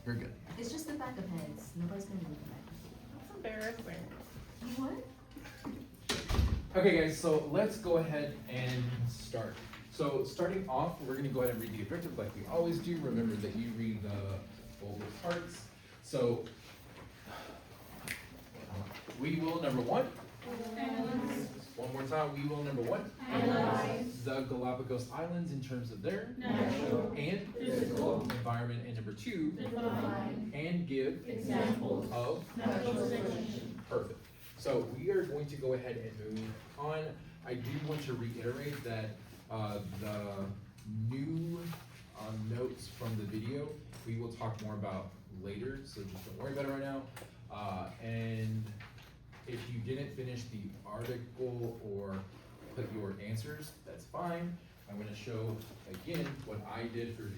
You're good. It's just the back of heads. Nobody's gonna be looking That's embarrassing. at me. What? Okay guys, so let's go ahead and start. So starting off, we're gonna go ahead and read the objective like we always do. Remember that you read the bold parts. So we will number one. Analyze. One more time, we will number one. Analyze. The Galapagos Islands in terms of their Natural. and Physical. environment, and number two, Define. and give Examples. of. Naturalization. Perfect. So we are going to go ahead and move on. I do want to reiterate that the new notes from the video, we will talk more about later, so just don't worry about it right now. And if you didn't finish the article or put your answers, that's fine. I'm gonna show again what I did for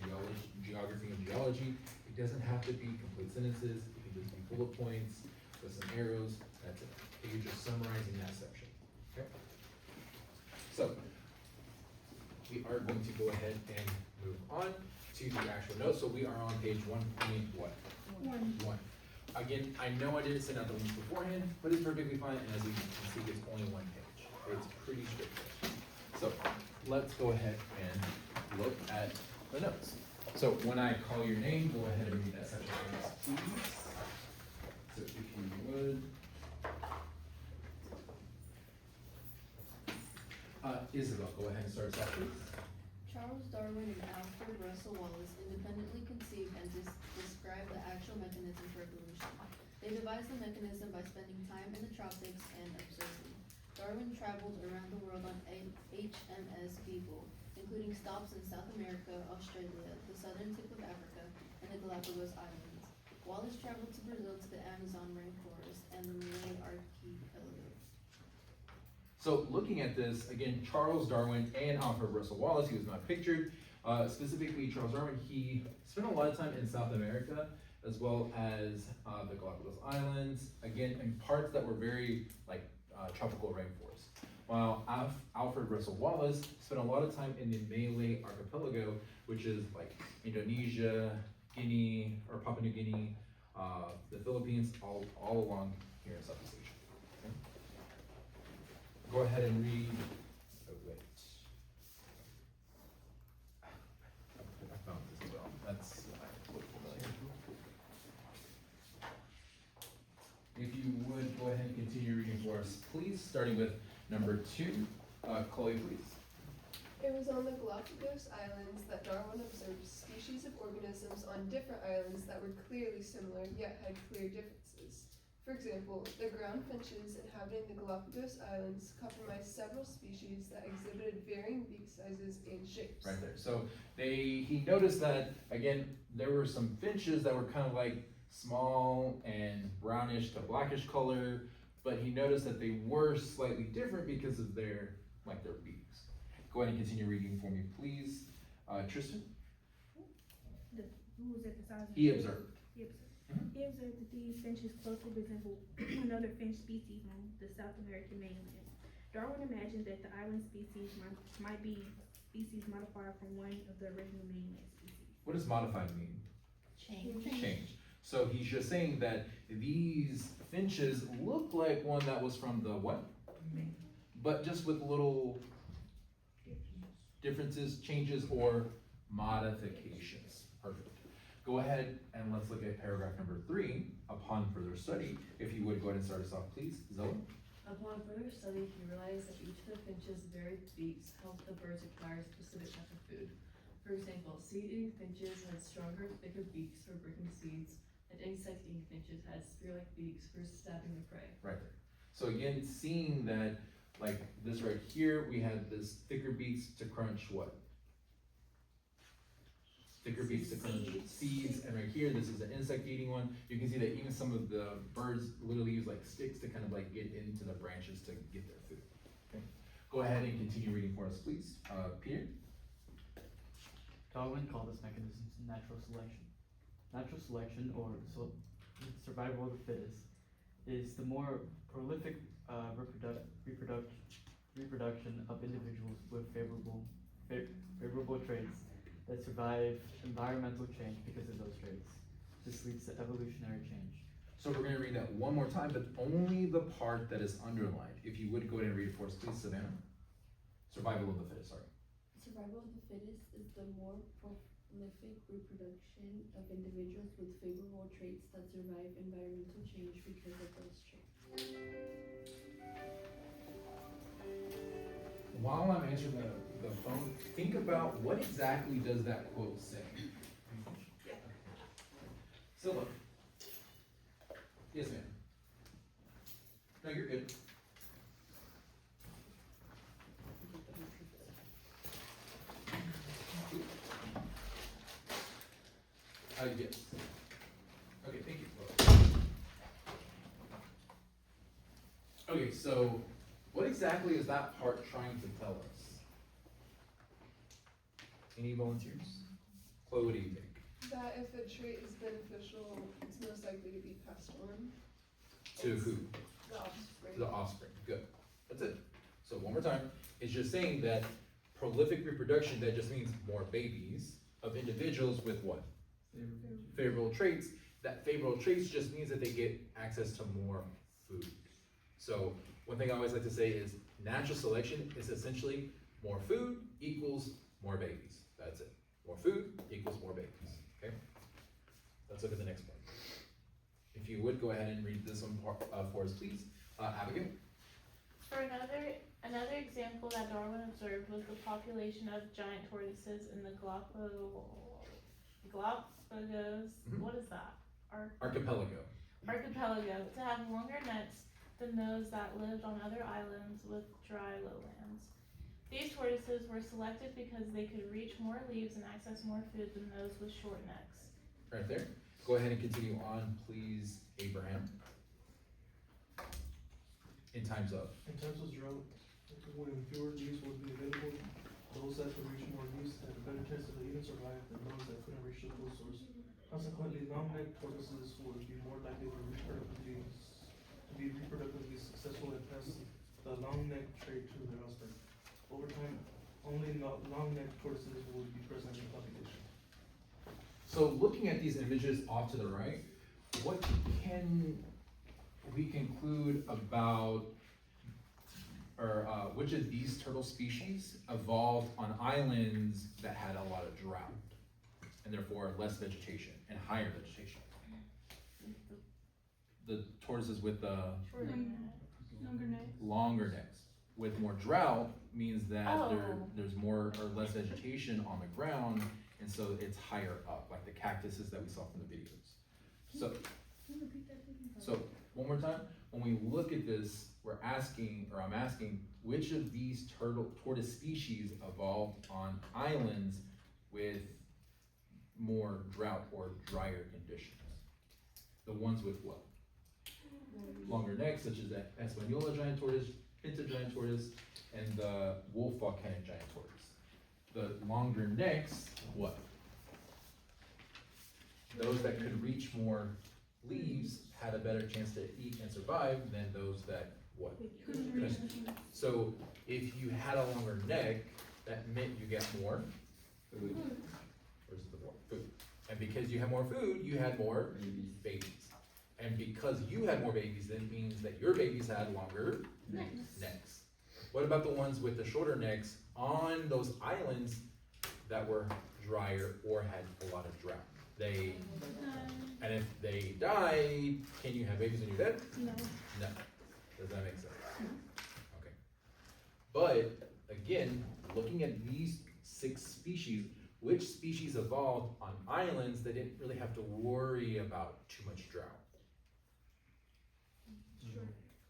geography and geology. It doesn't have to be complete sentences, it can just be bullet points with some arrows, that's it. You're just summarizing that section, okay? So, we are going to go ahead and move on to the actual notes. So we are on page 1.1. Again, I know I didn't send out the links beforehand, but it's perfectly fine, and as you can see, it's only one page. It's pretty straightforward. So, let's go ahead and look at the notes. So when I call your name, go ahead and read that section for us, please. So if you would. Isabel, go ahead and start us off, please. Charles Darwin and Alfred Russel Wallace independently conceived and described the actual mechanism for evolution. They devised the mechanism by spending time in the tropics and observing. Darwin traveled around the world on HMS Beagle, including stops in South America, Australia, the southern tip of Africa, and the Galapagos Islands. Wallace traveled to Brazil to the Amazon rainforest and the Malay Archipelago. So looking at this, again, Charles Darwin and Alfred Russel Wallace, he was not pictured. Specifically, Charles Darwin, he spent a lot of time in South America, as well as the Galapagos Islands, again, in parts that were very, like, tropical rainforests. While Alfred Russel Wallace spent a lot of time in the Malay Archipelago, which is like Indonesia, Guinea, or Papua New Guinea, the Philippines, all along here in Southeast Asia. Okay? Go ahead and read. Oh wait. I found this as well. That's familiar. If you would go ahead and continue reading for us, please, starting with number 2. Chloe, please. It was on the Galapagos Islands that Darwin observed species of organisms on different islands that were clearly similar yet had clear differences. For example, the ground finches inhabiting the Galapagos Islands comprised several species that exhibited varying beak sizes and shapes. Right there. So he noticed that, again, there were some finches that were kind of like small and brownish to blackish color, but he noticed that they were slightly different because of their beaks. Go ahead and continue reading for me, please. Tristan? Who was at the size? He observed. He observed that these finches closely resemble another finch species on the South American mainland. Darwin imagined that the island species might be species modified from one of the original mainland species. What does modified mean? Change. So he's just saying that these finches look like one that was from the what? But just with little differences, changes, or modifications. Perfect. Go ahead and let's look at paragraph number 3. Upon further study, if you would go ahead and start us off, please. Zoe? Upon further study, he realized that each of the finches' varied beaks helped the birds acquire a specific type of food. For example, seed-eating finches had stronger, thicker beaks for breaking seeds, and insect-eating finches had spear-like beaks for stabbing the prey. Right there. So again, seeing that, like this right here, we had this thicker beaks to crunch what? Thicker beaks to crunch seeds, and right here, this is an insect-eating one. You can see that even some of the birds literally use like sticks to kind of like get into the branches to get their food. Okay. Go ahead and continue reading for us, please. Peter? Darwin called this mechanism natural selection. Natural selection, or survival of the fittest, is the more prolific reproduction of individuals with favorable traits that survive environmental change because of those traits. The basically it's the evolutionary change. So we're gonna read that one more time, but only the part that is underlined. If you would go ahead and read it for us, please, Savannah. Survival of the fittest, sorry. Survival of the fittest is the more prolific reproduction of individuals with favorable traits that survive environmental change because of those traits. While I'm answering the phone, think about what exactly does that quote say? Scylla. Yes, ma'am. No, you're good. Yes. Okay, thank you. Okay, so what exactly is that part trying to tell us? Any volunteers? Chloe, what do you think? That if a trait is beneficial, it's most likely to be passed on. To who? The offspring. To the offspring. Good. That's it. So one more time, it's just saying that prolific reproduction, that just means more babies of individuals with what? Favorable traits. That favorable traits just means that they get access to more food. So one thing I always like to say is natural selection is essentially more food equals more babies. That's it. More food equals more babies. Okay? Let's look at the next one. If you would go ahead and read this one for us, please. Abigail. For another example that Darwin observed was the population of giant tortoises in the Galapagos, what is that? Archipelago. Archipelago, to have longer necks than those that lived on other islands with dry lowlands. These tortoises were selected because they could reach more leaves and access more food than those with short necks. Right there. Go ahead and continue on, please, Abraham. In times of. In terms of drought, when fewer leaves would be available, those that could reach more leaves had a better chance of even survive than those that couldn't reach the food source. Consequently, long-necked tortoises would be more likely to be reproductively successful and pass the long-necked trait to their offspring. Over time, only long-necked tortoises would be present in the population. So looking at these images off to the right, what can we conclude about, or which of these turtle species evolved on islands that had a lot of drought, and therefore less vegetation and higher vegetation? The tortoises with the longer necks. With more drought means that there's more or less vegetation on the ground, and so it's higher up, like the cactuses that we saw from the videos. So one more time, when we look at this, I'm asking, which of these tortoise species evolved on islands with more drought or drier conditions? The ones with what? Longer necks, such as the Espanola giant tortoise, Pinta giant tortoise, and the wolf volcanic giant tortoise. The longer necks, what? Those that could reach more leaves had a better chance to eat and survive than those that what? Couldn't. So if you had a longer neck, that meant you get more food. Where's the more food? And because you have more food, you had more babies. And because you had more babies, then means that your babies had longer necks. What about the ones with the shorter necks on those islands that were drier or had a lot of drought? And if they died, can you have babies when you're dead? No. No. Does that make sense? Okay. But again, looking at these 6 species, which species evolved on islands that didn't really have to worry about too much drought?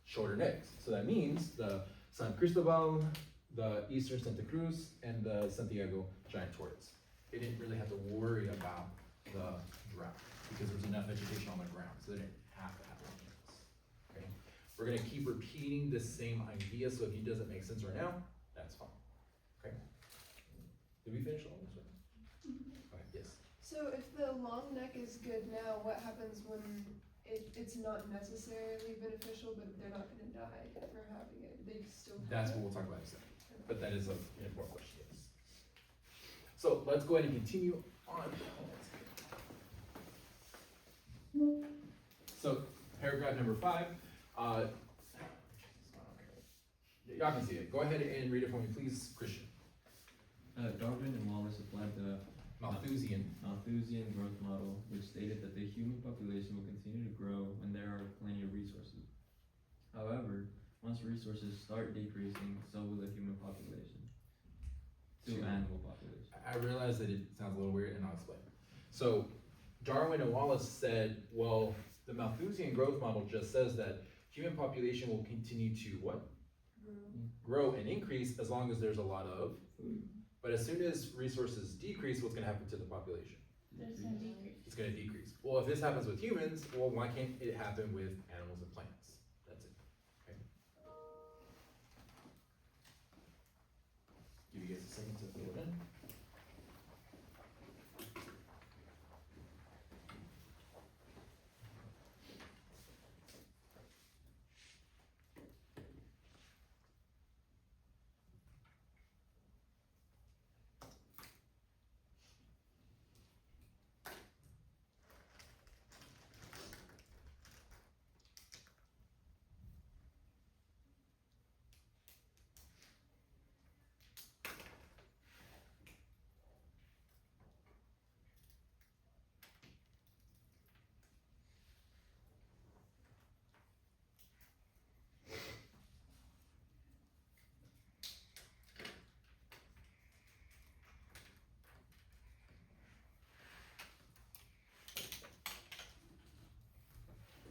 Shorter necks. So that means the San Cristobal, the Eastern Santa Cruz, and the Santiago giant tortoise. They didn't really have to worry about the drought because there was enough vegetation on the ground, so they didn't have to have long necks. Okay, we're gonna keep repeating the same idea, so if it doesn't make sense right now, that's fine. Okay, did we finish all this? Okay, yes. So if the long neck is good now, what happens when it's not necessarily beneficial, but they're not gonna die for having it? They still have That's it? what we'll talk about in a second, but that is an important question, yes. So let's go ahead and continue on. So paragraph number 5, y'all can see it. Go ahead and read it for me, please, Christian. Darwin and Wallace applied the Malthusian. Malthusian growth model, which stated that the human population will continue to grow when there are plenty of resources. However, once resources start decreasing, so will the human population to animal population. I realize that it sounds a little weird, and I'll explain. So Darwin and Wallace said, well, the Malthusian growth model just says that human population will continue to what? Grow and increase as long as there's a lot of Food. But as soon as resources decrease, what's gonna happen to the population? There's no decrease. It's gonna decrease. Well, if this happens with humans, well, why can't it happen with animals and plants? That's it. Okay. Give you guys a second to fill it in.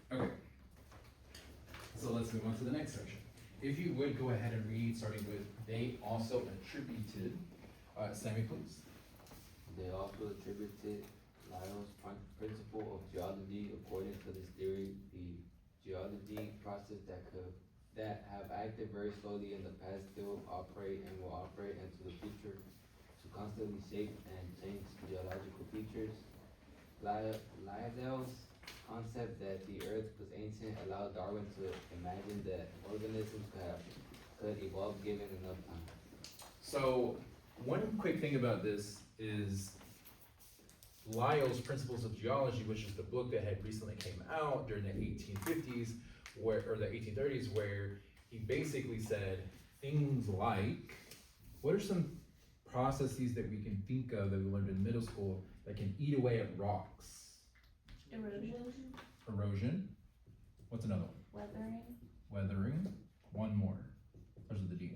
Okay. So let's move on to the next section. If you would go ahead and read, starting with they also attributed, Sammy, please. They also attributed Lyell's principle of geology. According to this theory, the geology process that have acted very slowly in the past still operate and will operate into the future to constantly shape and change geological features. Lyell's concept that the earth was ancient allowed Darwin to imagine that organisms could evolve given enough time. So one quick thing about this is Lyell's Principles of Geology, which is the book that had recently came out during the 1850s, or the 1830s, where he basically said things like, what are some processes that we can think of that we learned in middle school that can eat away at rocks? Erosion. What's another one? Weathering. One more. There's with the D.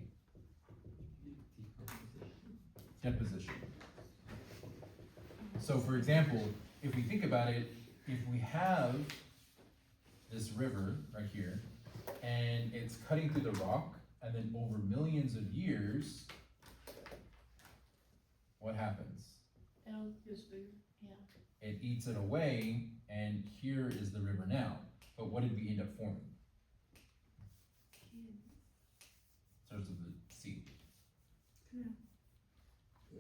Deposition. So for example, if we think about it, if we have this river right here, and it's cutting through the rock, and then over millions of years, what happens? It'll Just bigger. It eats it away, and here is the river now. But what did we end up forming? Starts with the C.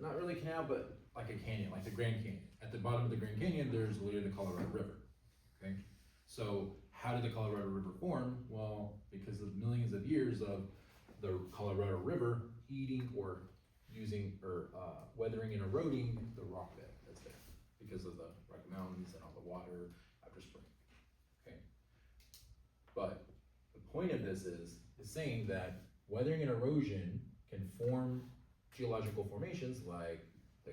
Not really canal, but like a canyon, like the Grand Canyon. At the bottom of the Grand Canyon, there's literally the Colorado River. Okay, so how did the Colorado River form? Well, because of millions of years of the Colorado River eating or using or weathering and eroding the rock bed that's there because of the Rocky Mountains and all the water after spring. Okay, but the point of this is saying that weathering and erosion can form geological formations like the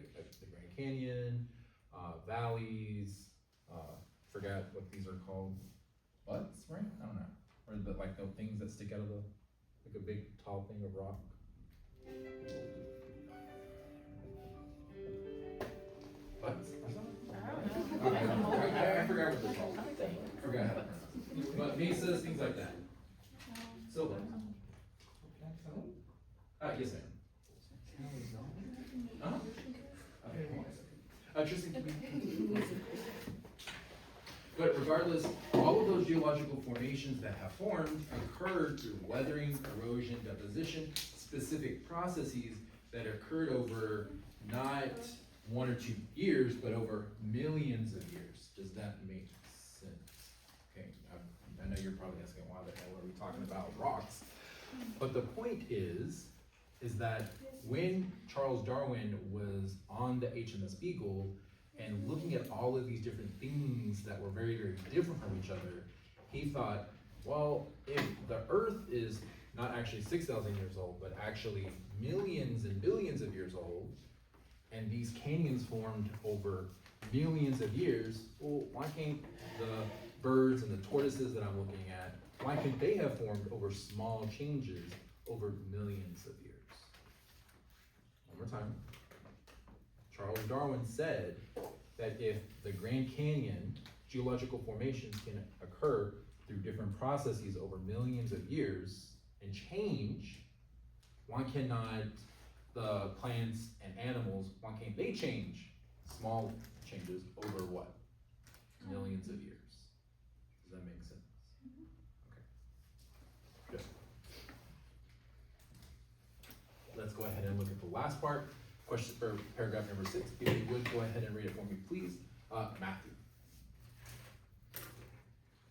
Grand Canyon, valleys, forgot what these are called, butts, right? I don't know. Or the things that stick out of like a big tall thing of rock. Butts or something? I don't know. I forgot what they're called. Forgot how to pronounce it. But mesas, things like that. So, yes ma'am. Uh-huh. Okay, hold on a second. Tristan, can we? But regardless, all of those geological formations that have formed occurred through weathering, erosion, deposition, specific processes that occurred over not 1 or 2 years, but over millions of years. Does that make sense? Okay, I know you're probably asking why the hell are we talking about rocks? But the point is that when Charles Darwin was on the HMS Beagle, And looking at all of these different things that were very, very different from each other, he thought, well, if the earth is not actually 6,000 years old, but actually millions and billions of years old, and these canyons formed over millions of years, well, why can't the birds and the tortoises that I'm looking at, why can't they have formed over small changes over millions of years? One more time. Charles Darwin said that if the Grand Canyon geological formations can occur through different processes over millions of years and change, why cannot the plants and animals, why can't they change small changes over what? Millions of years. Does that make sense? Okay. Good. Let's go ahead and look at the last part. Question, or paragraph number 6. If you would go ahead and read it for me, please. Matthew.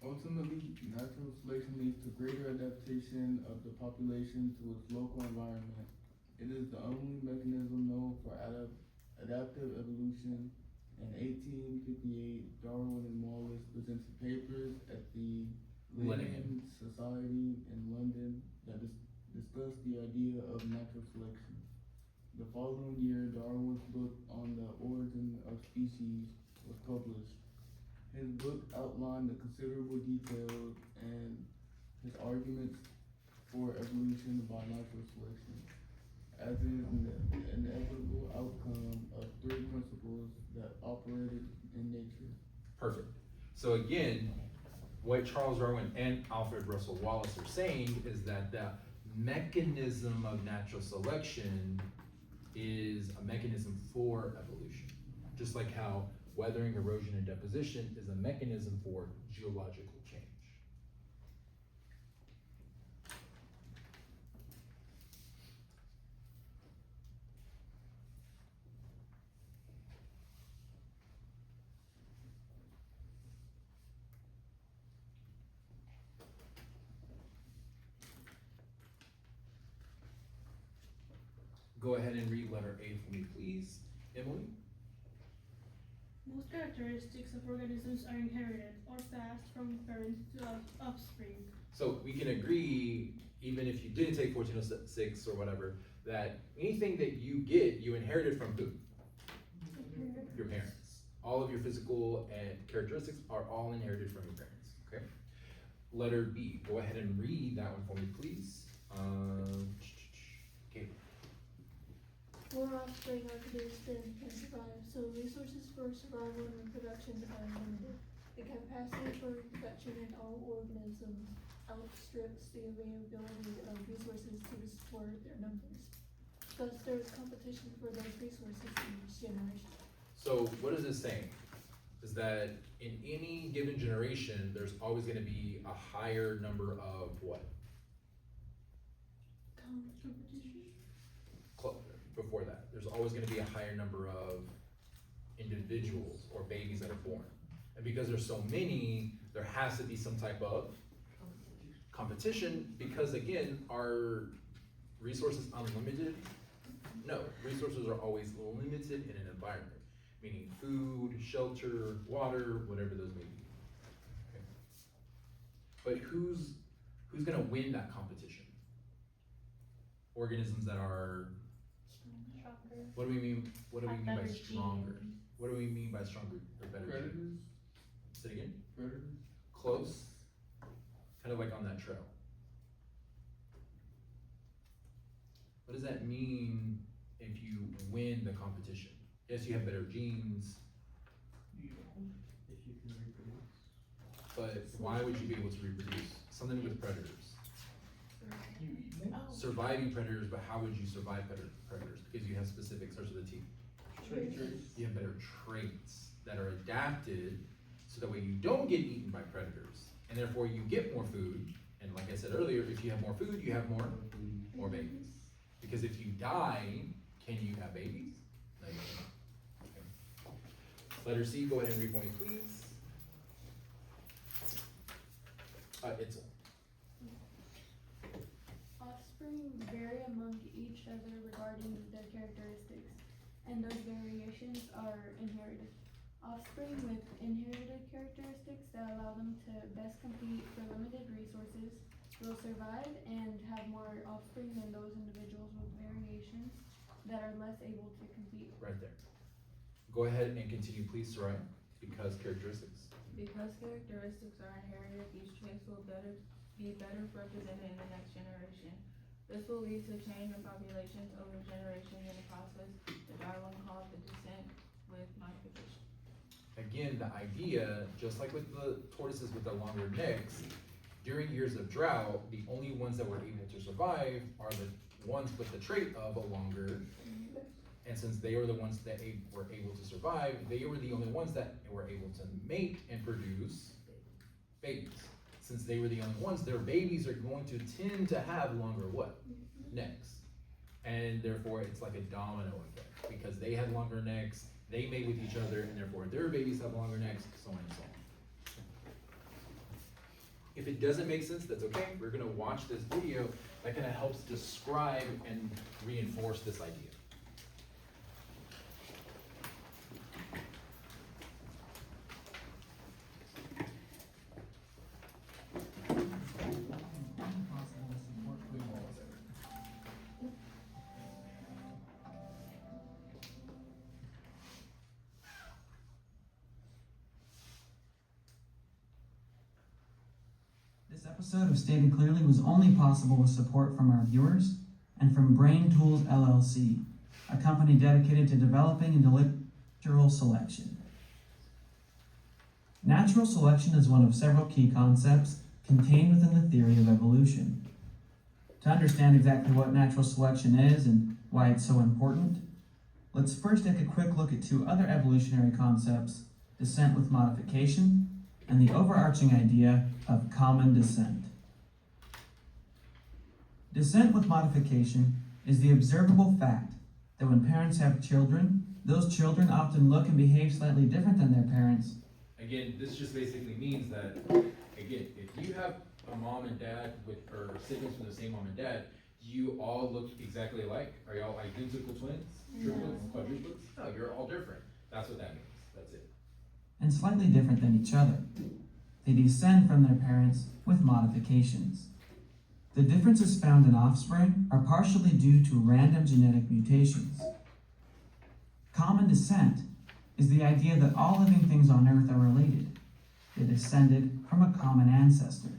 Ultimately, natural selection leads to greater adaptation of the population to its local environment. It is the only mechanism known for adaptive evolution. In 1858, Darwin and Wallace presented papers at the Linnean Society in London that discussed the idea of natural selection. The following year, Darwin's book on the origin of species was published. His book outlined the considerable details and his arguments for evolution by natural selection, as is an inevitable outcome of 3 principles that operated in nature. Perfect. So again, what Charles Darwin and Alfred Russel Wallace are saying is that the mechanism of natural selection is a mechanism for evolution. Just like how weathering, erosion, and deposition is a mechanism for geological change. Go ahead and read letter A for me, please. Emily? Most characteristics of organisms are inherited or passed from parents to offspring. So we can agree, even if you didn't take 1406 or whatever, that anything that you get, you inherited from who? Your parents. All of your physical and characteristics are all inherited from your parents, okay? Letter B, go ahead and read that one for me, please. Okay. More offspring are produced than can survive, so resources for survival and reproduction are limited. The capacity for reproduction in all organisms outstrips the availability of resources to support their numbers. Thus, there is competition for those resources in each generation. So what is this saying? Is that in any given generation, there's always gonna be a higher number of what? Competition. Before that, there's always gonna be a higher number of individuals or babies that are born. And because there's so many, there has to be some type of competition, because again, are resources unlimited? No, resources are always limited in an environment, meaning food, shelter, water, whatever those may be. Okay. But who's gonna win that competition? Organisms that are, Stronger. what do we mean Have by better stronger? genes. What do we mean by stronger or better? Predators? genes? Say it again? Predators? Close, kind of like on that trail. What does that mean if you win the competition? Yes, you have better genes, If you can reproduce. but why would you be able to reproduce? Something with predators. Oh. Surviving predators, but how would you survive predators? Because you have specific, starts with a T. You have better traits that are adapted so that way you don't get eaten by predators, and therefore you get more food. And like I said earlier, if you have more food, you have more babies. Because if you die, can you have babies? No, you cannot. Okay. Letter C, go ahead and read for me, please. It's Offspring vary among each other regarding their characteristics, and those variations are inherited. offspring with inherited characteristics that allow them to best compete for limited resources will survive and have more offspring than those individuals with variations that are less able to compete. Right there. Go ahead and continue, please, Soraya, because characteristics. Because characteristics are inherited, each trace will be better represented in the next generation. This will lead to change in populations over generations in a process that Darwin called the descent with modification. Again, the idea, just like with the tortoises with the longer necks, during years of drought, the only ones that were able to survive are the ones with the trait of a longer. And since they were the ones that were able to survive, they were the only ones that were able to mate and produce babies. Since they were the only ones, their babies are going to tend to have longer what? Necks. And therefore, it's like a domino effect. Because they had longer necks, they mate with each other, and therefore their babies have longer necks, so on and so on. If it doesn't make sense, that's okay. We're gonna watch this video that kind of helps describe and reinforce this idea. This episode of Stated Clearly was only possible with support from our viewers and from Brain Tools LLC, a company dedicated to developing and delivering natural selection. Natural selection is one of several key concepts contained within the theory of evolution. To understand exactly what natural selection is and why it's so important, let's first take a quick look at two other evolutionary concepts, descent with modification and the overarching idea of common descent. Descent with modification is the observable fact that when parents have children, those children often look and behave slightly different than their parents. Again, this just basically means that, again, if you have a mom and dad or siblings from the same mom and dad, do you all look exactly alike? Are y'all identical twins, triplets, quadruplets? No, you're all different. That's what that means. That's it. And slightly different than each other. They descend from their parents with modifications. The differences found in offspring are partially due to random genetic mutations. Common descent is the idea that all living things on Earth are related. They descended from a common ancestor.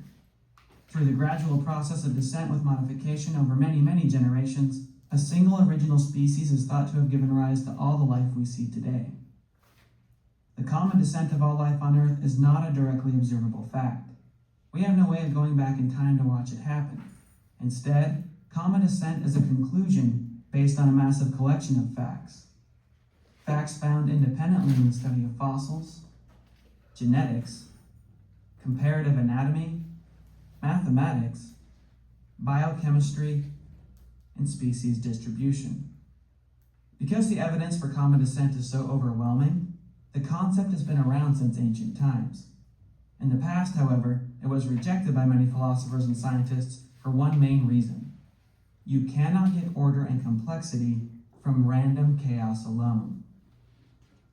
Through the gradual process of descent with modification over many, many generations, a single original species is thought to have given rise to all the life we see today. The common descent of all life on Earth is not a directly observable fact. We have no way of going back in time to watch it happen. Instead, common descent is a conclusion based on a massive collection of facts. Facts found independently in the study of fossils, genetics, comparative anatomy, mathematics, biochemistry, and species distribution. Because the evidence for common descent is so overwhelming, the concept has been around since ancient times. In the past, however, it was rejected by many philosophers and scientists for one main reason. You cannot get order and complexity from random chaos alone.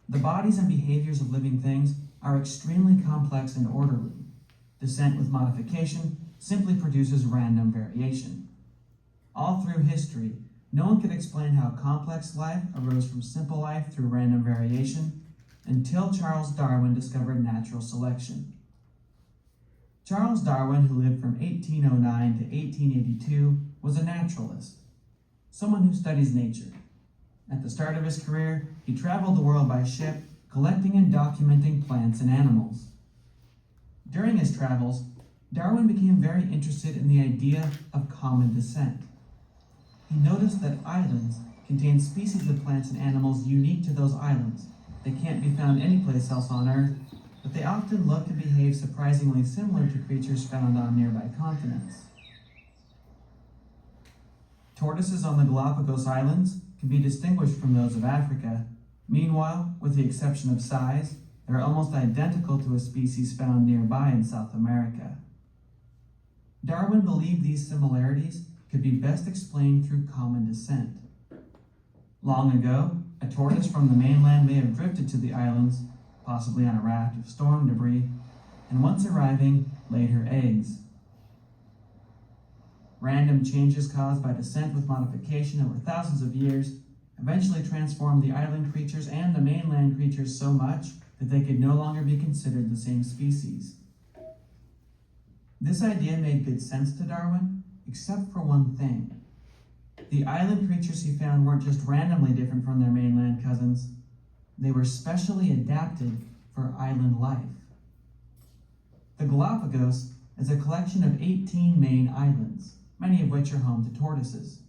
The bodies and behaviors of living things are extremely complex and orderly. Descent with modification simply produces random variation. All through history, no one could explain how complex life arose from simple life through random variation until Charles Darwin discovered natural selection. Charles Darwin, who lived from 1809 to 1882, was a naturalist, someone who studies nature. At the start of his career, he traveled the world by ship, collecting and documenting plants and animals. During his travels, Darwin became very interested in the idea of common descent. He noticed that islands contain species of plants and animals unique to those islands. They can't be found anyplace else on Earth, but they often look and behave surprisingly similar to creatures found on nearby continents. Tortoises on the Galapagos Islands can be distinguished from those of Africa. Meanwhile, with the exception of size, they're almost identical to a species found nearby in South America. Darwin believed these similarities could be best explained through common descent. Long ago, a tortoise from the mainland may have drifted to the islands, possibly on a raft of storm debris, and once arriving, laid her eggs. Random changes caused by descent with modification over thousands of years eventually transformed the island creatures and the mainland creatures so much that they could no longer be considered the same species. This idea made good sense to Darwin, except for one thing. The island creatures he found weren't just randomly different from their mainland cousins, they were specially adapted for island life. The Galapagos is a collection of 18 main islands, many of which are home to tortoises.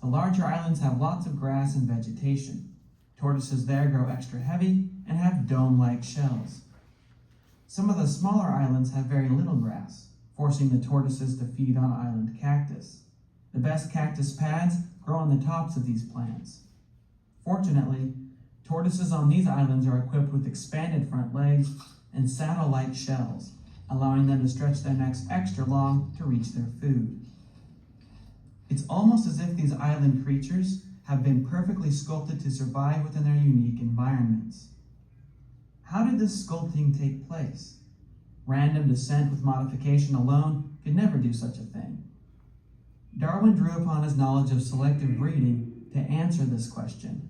The larger islands have lots of grass and vegetation. Tortoises there grow extra heavy and have dome-like shells. Some of the smaller islands have very little grass, forcing the tortoises to feed on island cactus. The best cactus pads grow on the tops of these plants. Fortunately, tortoises on these islands are equipped with expanded front legs and saddle-like shells, allowing them to stretch their necks extra long to reach their food. It's almost as if these island creatures have been perfectly sculpted to survive within their unique environments. How did this sculpting take place? Random descent with modification alone could never do such a thing. Darwin drew upon his knowledge of selective breeding to answer this question.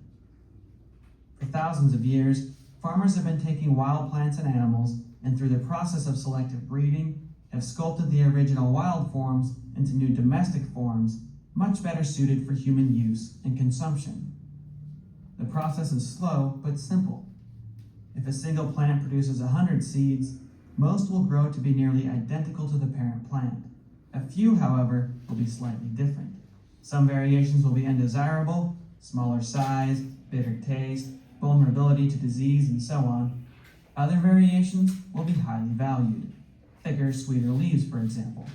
For thousands of years, farmers have been taking wild plants and animals, and through the process of selective breeding, have sculpted the original wild forms into new domestic forms, much better suited for human use and consumption. The process is slow but simple. If a single plant produces 100 seeds, most will grow to be nearly identical to the parent plant. A few, however, will be slightly different. Some variations will be undesirable, smaller size, bitter taste, vulnerability to disease, and so on. Other variations will be highly valued. Thicker, sweeter leaves, for example.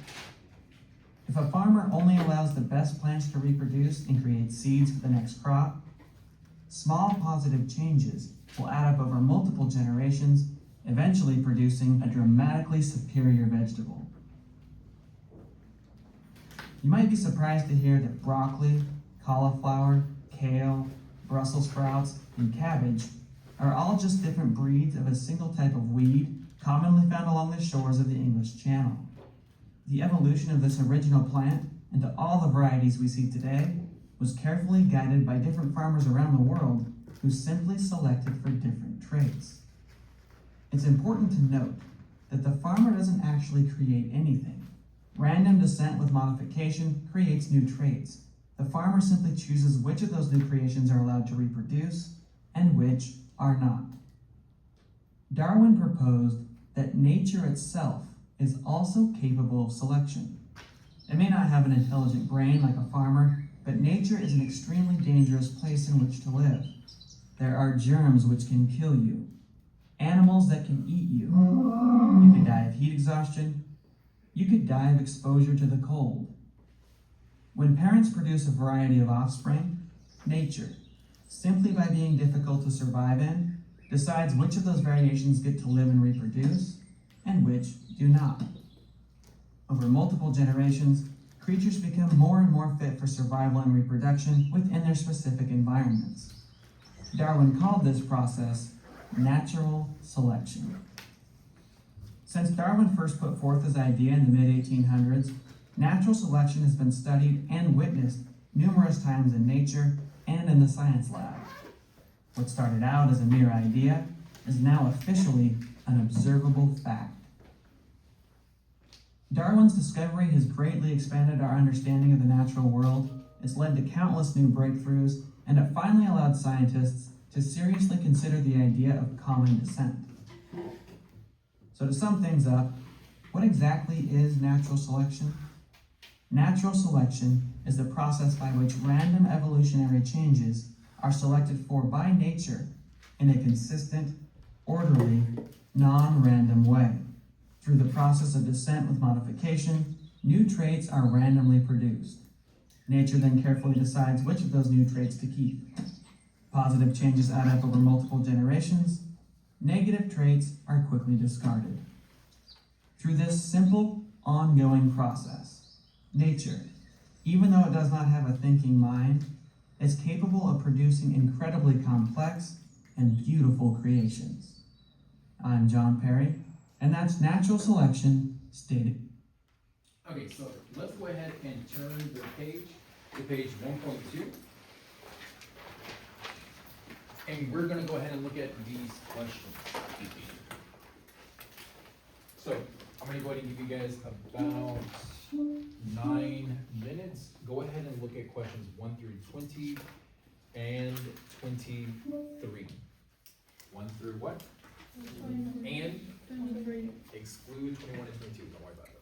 If a farmer only allows the best plants to reproduce and create seeds for the next crop, small positive changes will add up over multiple generations, eventually producing a dramatically superior vegetable. You might be surprised to hear that broccoli, cauliflower, kale, Brussels sprouts, and cabbage are all just different breeds of a single type of weed commonly found along the shores of the English Channel. The evolution of this original plant into all the varieties we see today was carefully guided by different farmers around the world who simply selected for different traits. It's important to note that the farmer doesn't actually create anything. Random descent with modification creates new traits. The farmer simply chooses which of those new creations are allowed to reproduce and which are not. Darwin proposed that nature itself is also capable of selection. It may not have an intelligent brain like a farmer, but nature is an extremely dangerous place in which to live. There are germs which can kill you, animals that can eat you. You could die of heat exhaustion. You could die of exposure to the cold. When parents produce a variety of offspring, nature, simply by being difficult to survive in, decides which of those variations get to live and reproduce, and which do not. Over multiple generations, creatures become more and more fit for survival and reproduction within their specific environments. Darwin called this process natural selection. Since Darwin first put forth his idea in the mid-1800s, natural selection has been studied and witnessed numerous times in nature and in the science lab. What started out as a mere idea is now officially an observable fact. Darwin's discovery has greatly expanded our understanding of the natural world. It's led to countless new breakthroughs, and it finally allowed scientists to seriously consider the idea of common descent. So to sum things up, what exactly is natural selection? Natural selection is the process by which random evolutionary changes are selected for by nature in a consistent, orderly, non-random way. Through the process of descent with modification, new traits are randomly produced. Nature then carefully decides which of those new traits to keep. Positive changes add up over multiple generations. Negative traits are quickly discarded. Through this simple, ongoing process, nature, even though it does not have a thinking mind, is capable of producing incredibly complex and beautiful creations. I'm John Perry, and that's natural selection stated. Okay, so let's go ahead and turn the page to page 1.2. And we're gonna go ahead and look at these questions. So, I'm gonna go ahead and give you guys about 9 minutes. Go ahead and look at questions 1 through 20 and 23. 1 through what? And exclude 21 and 22, don't worry about those.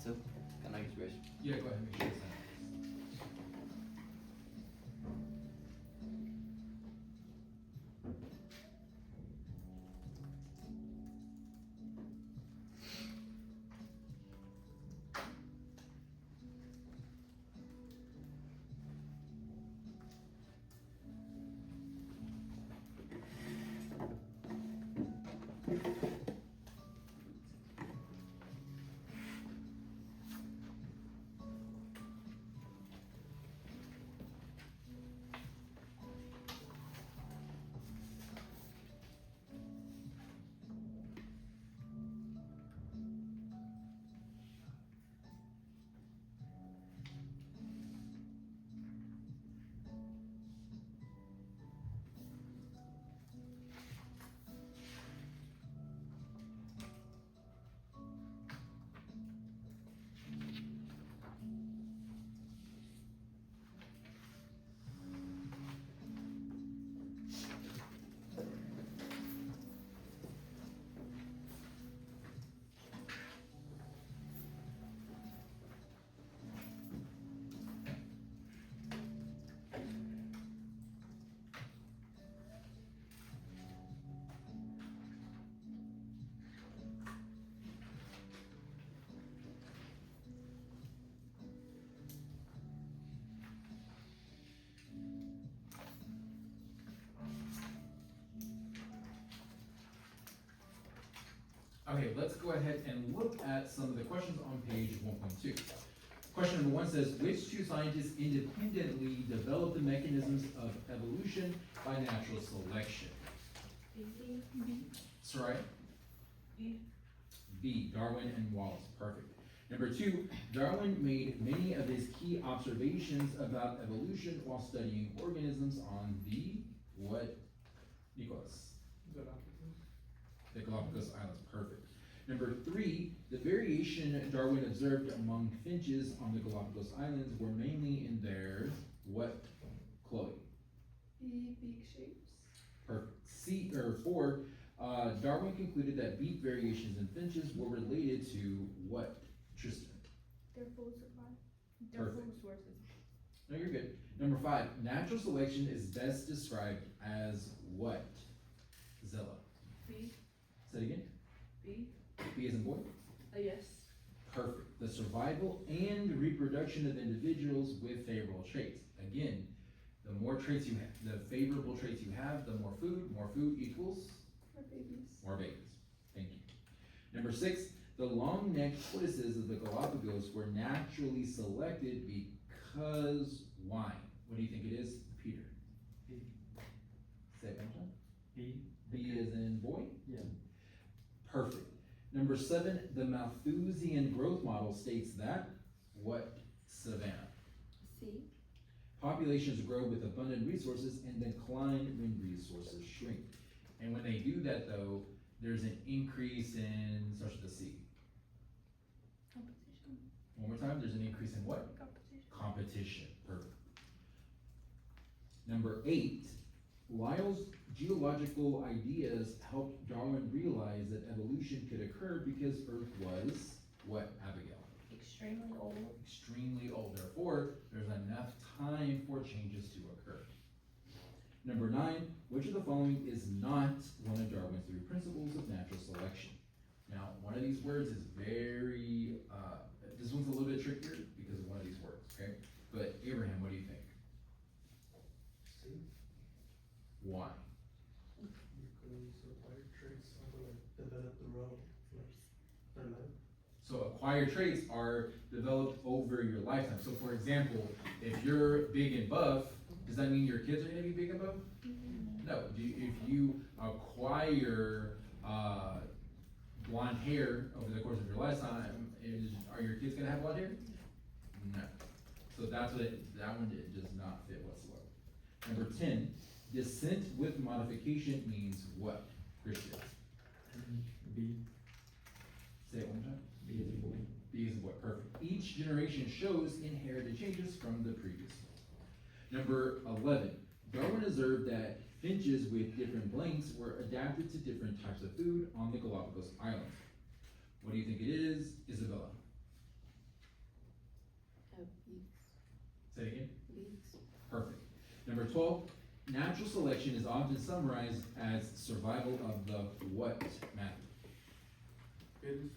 So, can I use restroom? Yeah, go ahead, make sure it's that. Okay, let's go ahead and look at some of the questions on page 1.2. Question number 1 says, which two scientists independently developed the mechanisms of evolution by natural selection? Sorry? B, Darwin and Wallace. Perfect. Number 2, Darwin made many of his key observations about evolution while studying organisms on the what, Nicholas? The Galapagos Islands. Perfect. Number 3, the variation Darwin observed among finches on the Galapagos Islands were mainly in their what, Chloe? Beak shapes. Perfect. 4, Darwin concluded that beak variations in finches were related to what, Tristan? Their food supply. Their Perfect. food sources. No, you're good. Number 5, natural selection is best described as what, Zella? B. Say it again. B. B as in boy? Yes. Perfect. The survival and reproduction of individuals with favorable traits. Again, the more traits you have, the favorable traits you have, the more food equals? More babies. More babies. Thank you. Number 6, the long-necked tortoises of the Galapagos were naturally selected because why? What do you think it is, Peter? B. Say it one time. B. B as in boy? Yeah. Perfect. Number 7, the Malthusian growth model states that what, Savannah? C. Populations grow with abundant resources and decline when resources shrink. And when they do that though, there's an increase in, starts with a C. Competition. One more time, there's an increase in what? Competition. Competition. Perfect. Number 8, Lyell's geological ideas helped Darwin realize that evolution could occur because Earth was what, Abigail? Extremely old. Extremely old. Therefore, there's enough time for changes to occur. Number 9, which of the following is not one of Darwin's 3 principles of natural selection? Now, one of these words is very, this one's a little bit trickier because of one of these words, okay? But Abraham, what do you think? C. Why? Because acquired traits are like developed throughout their life. So acquired traits are developed over your lifetime. So for example, if you're big and buff, does that mean your kids are gonna be big and buff? No. If you acquire blonde hair over the course of your lifetime, are your kids gonna have blonde hair? No. So that's what that one does not fit whatsoever. Number 10, descent with modification means what, Christian? B. Say it one more time. B is in boy. B is what? Perfect. Each generation shows inherited changes from the previous one. Number 11, Darwin observed that finches with different blanks were adapted to different types of food on the Galapagos Islands. What do you think it is, Isabella? have beaks. Say it again. Beaks. Perfect. Number 12, natural selection is often summarized as survival of the what, Matthew? Fittest.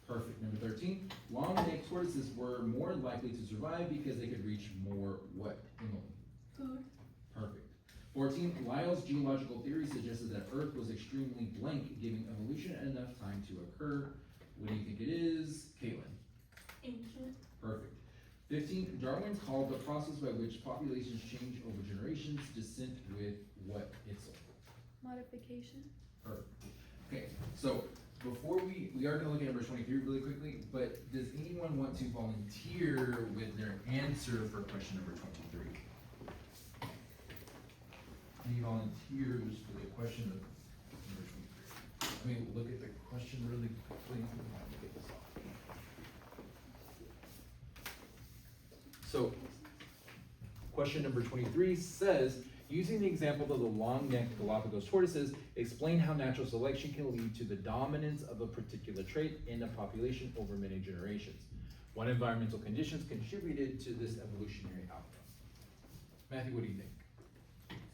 Perfect. Number 13, long-necked tortoises were more likely to survive because they could reach more what, Emily? Food. Perfect. 14, Lyell's geological theory suggested that Earth was extremely blank, giving evolution enough time to occur. What do you think it is, Caitlin? Ancient. Perfect. 15, Darwin called the process by which populations change over generations descent with what, Itzel? Modification. Perfect. Okay, so before we are gonna look at number 23 really quickly, but does anyone want to volunteer with their answer for question number 23? Any volunteers for the question of number 23? Let me look at the question really quickly. Let me get this off. So, question number 23 says, using the example of the long-necked Galapagos tortoises, explain how natural selection can lead to the dominance of a particular trait in a population over many generations. What environmental conditions contributed to this evolutionary outcome? Matthew, what do you think?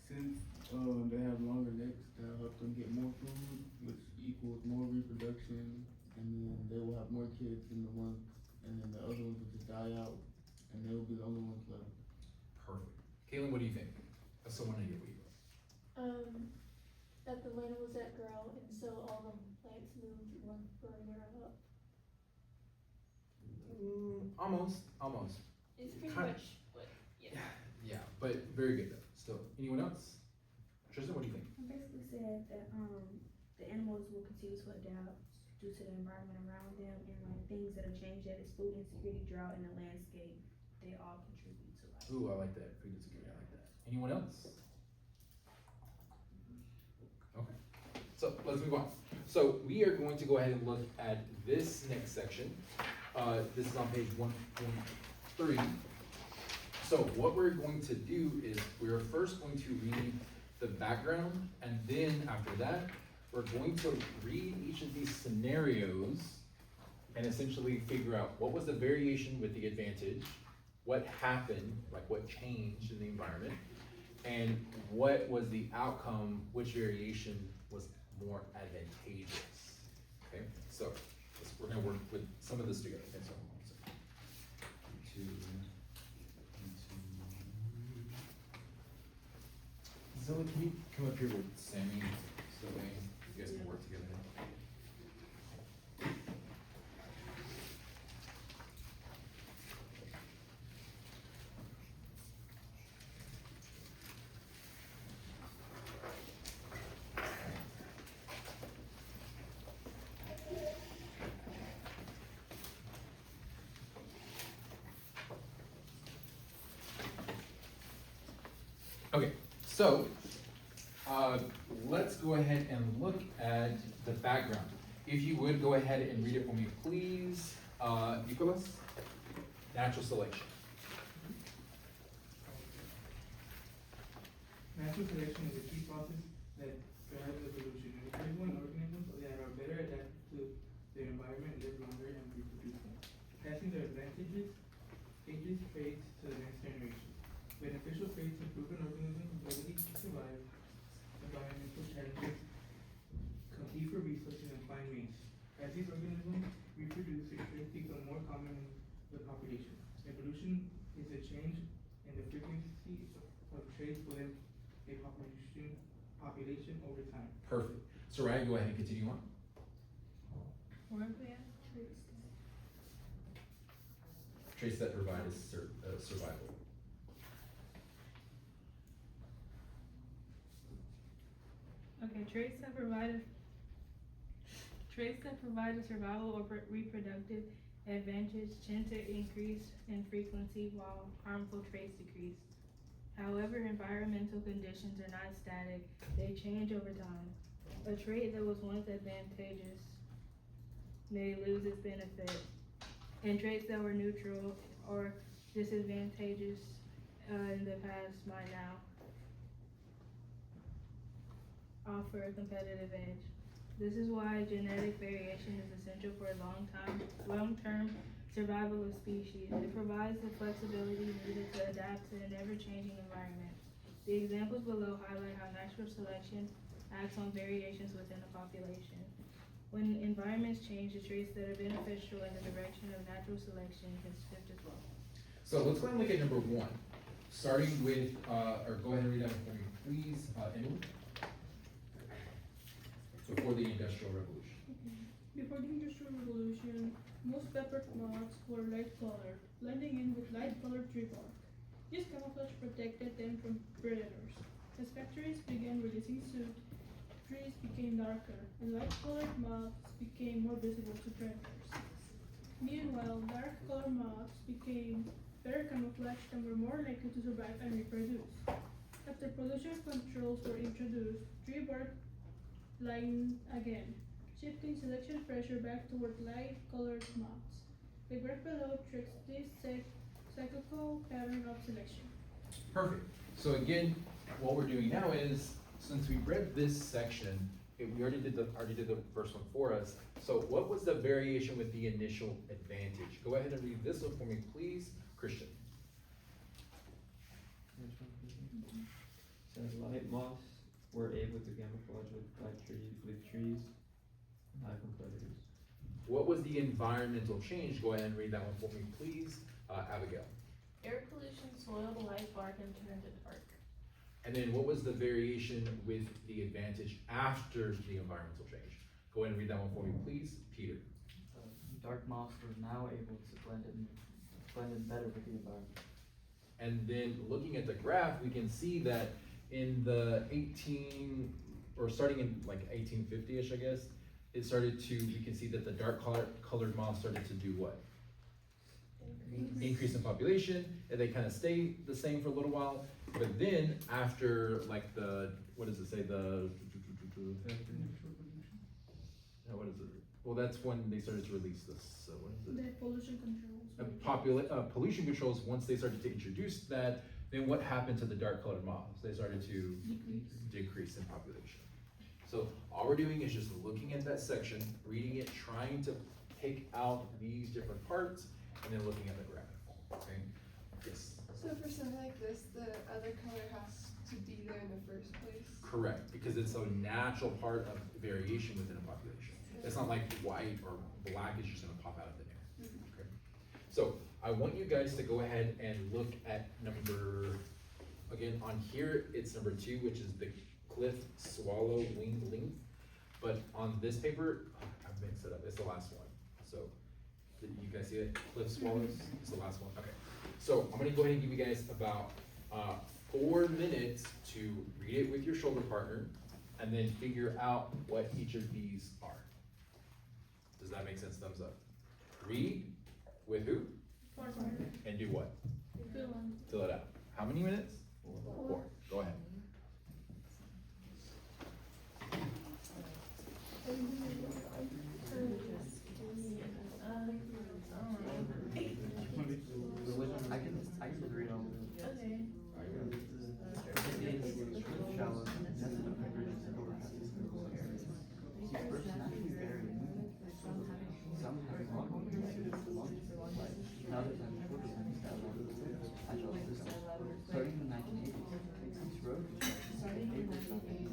Since they have longer necks, that'll help them get more food, which equals more reproduction, and then they will have more kids than the ones, and then the other ones will just die out, and they will be the only ones left. Perfect. Caitlin, what do you think? That's the one I get what you got. That the land was that grow, and so all the plants moved one further up. Almost. It's pretty Kind of. much what, Yeah, but very good though. Still, anyone else? Tristan, what do you think? I basically said that, the animals will continue to adapt due to the environment around them and like things that are changed, that is food insecurity, drought, and the landscape, they all contribute to life. Ooh, I like that. Food insecurity, I like that. Anyone else? Okay, so let's move on. So we are going to go ahead and look at this next section. This is on page 1.3. So what we're going to do is we're first going to read the background, and then after that, we're going to read each of these scenarios and essentially figure out what was the variation with the advantage, what happened, like what changed in the environment, and what was the outcome, which variation was more advantageous. Okay, so we're gonna work with some of this together. Okay, so one second. Zilla, can you come up here with Sammy so they, you guys can work together? Okay, so let's go ahead and look at the background. If you would go ahead and read it for me, please. Nicholas, natural selection. Natural selection is a key process that drives evolution. It occurs when organisms that are better adapted to their environment live longer and reproduce more, passing their advantages, traits to the next generation. Beneficial traits improve an organism's ability to survive environmental challenges, compete for resources, and find mates. As these organisms reproduce, their traits become more common in the population. Evolution is a change in the frequency of traits within a population over time. Perfect. So Ryan, go ahead and continue on. Where are we at? Traits that provide us survival. Okay, traits that provide a survival or reproductive advantage tend to increase in frequency while harmful traits decrease. However, environmental conditions are not static, they change over time. A trait that was once advantageous may lose its benefit, and traits that were neutral or disadvantageous in the past might now offer a competitive edge. This is why genetic variation is essential for long-term survival of species. It provides the flexibility needed to adapt to an ever-changing environment. The examples below highlight how natural selection acts on variations within a population. When environments change, the traits that are beneficial in the direction of natural selection can shift as well. So let's go ahead and look at number one, starting with, or go ahead and read that for me, please, Emily. Before the Industrial Revolution. Before the Industrial Revolution, most pepper moths were light colored, blending in with light colored tree bark. This camouflage protected them from predators. As factories began releasing soot, trees became darker, and light colored moths became more visible to predators. Meanwhile, dark colored moths became better camouflaged and were more likely to survive and reproduce. After pollution controls were introduced, tree bark lightened again, shifting selection pressure back toward light-colored moths. The graph below tracks this cyclical pattern of selection. Perfect. So again, what we're doing now is, since we read this section, we already did the first one for us. So what was the variation with the initial advantage? Go ahead and read this one for me, please, Christian. Says light moths were able to camouflage with trees, not competitors. What was the environmental change? Go ahead and read that one for me, please, Abigail. Air pollution soiled the light bark and turned it dark. And then what was the variation with the advantage after the environmental change? Go ahead and read that one for me, please, Peter. Dark moths were now able to blend in better with the environment. And then looking at the graph, we can see that in the starting in like 1850-ish, I guess, we can see that the dark colored moths started to do what? Increase in population, and they kind of stay the same for a little while. But then after like what does it say? What is it? Well, that's when they started to release this. So what is it? The pollution controls. Pollution controls, once they started to introduce that, then what happened to the dark colored moths? They started to decrease in population. So all we're doing is just looking at that section, reading it, trying to pick out these different parts, and then looking at the graph, okay? Yes? So for something like this, the other color has to be there in the first place? Correct, because it's a natural part of variation within a population. It's not like white or black is just gonna pop out of thin air, okay? So I want you guys to go ahead and look at again, on here, it's number 2, which is the cliff swallow wing length. But on this paper, I mixed it up, it's the last one. So, did you guys see it? Cliff swallows, it's the last one, okay. So I'm gonna go ahead and give you guys about 4 minutes to read it with your shoulder partner and then figure out what each of these are. Does that make sense? Thumbs up. Read with who? And do what? Fill it out. How many minutes? 4. Go ahead. I can agree on this. Okay. Shallow, nested of hydrogen and overpassing Birds naturally vary. Some having long suited for long life, and others having shorter lives that allow them to live natural systems. Starting in the 1980s, increased road construction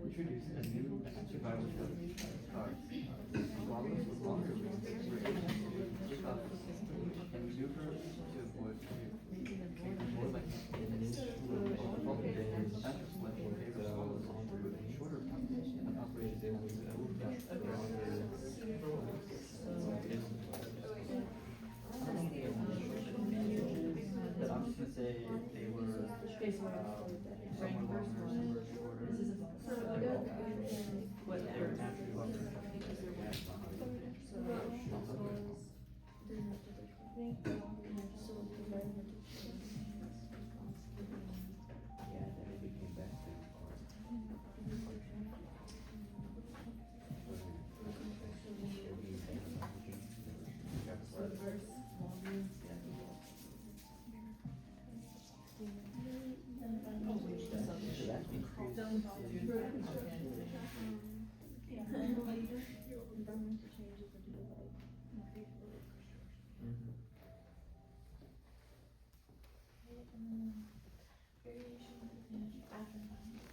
introduced a new survival strategy, cars. Swallows with longer wings were able to take off and maneuver to avoid making more like natural selection favors swallows with a shorter operation but I'm just gonna say they were somewhere longer, somewhere shorter. But they're naturally longer. the bathroom time.